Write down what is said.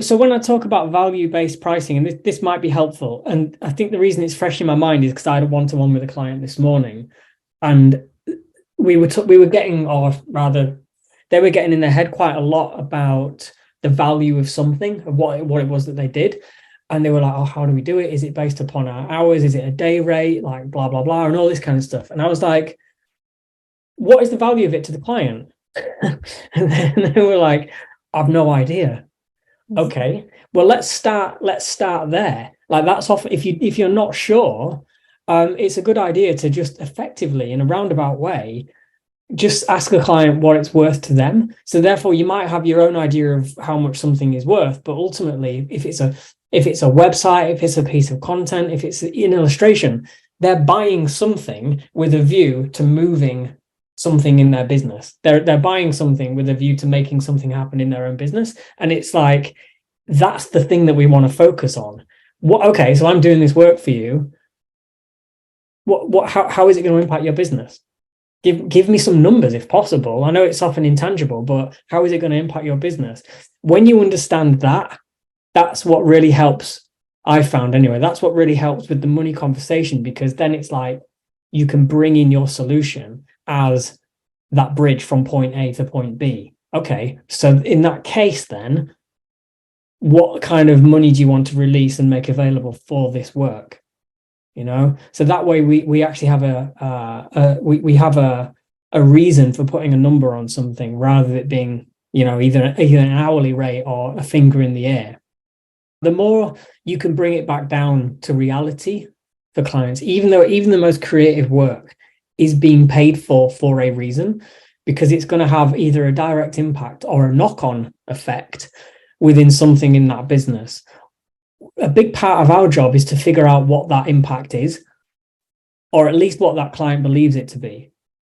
So when I talk about value-based pricing, and this might be helpful, and I think the reason it's fresh in my mind is because I had a one-to-one with a client this morning, and we were getting, or rather, they were getting in their head quite a lot about the value of something, of what it was that they did. And they were like, oh, how do we do it? Is it based upon our hours? Is it a day rate? Like blah, blah, blah, and all this kind of stuff. And I was like, what is the value of it to the client? And then they were like, I've no idea. Okay, well, let's start there. Like that's often, if you're not sure, it's a good idea to just effectively, in a roundabout way, just ask a client what it's worth to them. So therefore, you might have your own idea of how much something is worth, but ultimately, if it's a website, if it's a piece of content, if it's an illustration, they're buying something with a view to moving something in their business. They're buying something with a view to making something happen in their own business. And it's like that's the thing that we want to focus on. Okay, so I'm doing this work for you. How is it going to impact your business? Give me some numbers if possible. I know it's often intangible, but how is it going to impact your business? When you understand that, that's what really helps. I found anyway, that's what really helps with the money conversation, because then it's like you can bring in your solution as that bridge from point A to point B. Okay, so in that case, then what kind of money do you want to release and make available for this work? So that way we actually have we have a reason for putting a number on something, rather than it being either an hourly rate or a finger in the air. The more you can bring it back down to reality for clients, even the most creative work is being paid for a reason, because it's going to have either a direct impact or a knock-on effect within something in that business. A big part of our job is to figure out what that impact is, or at least what that client believes it to be.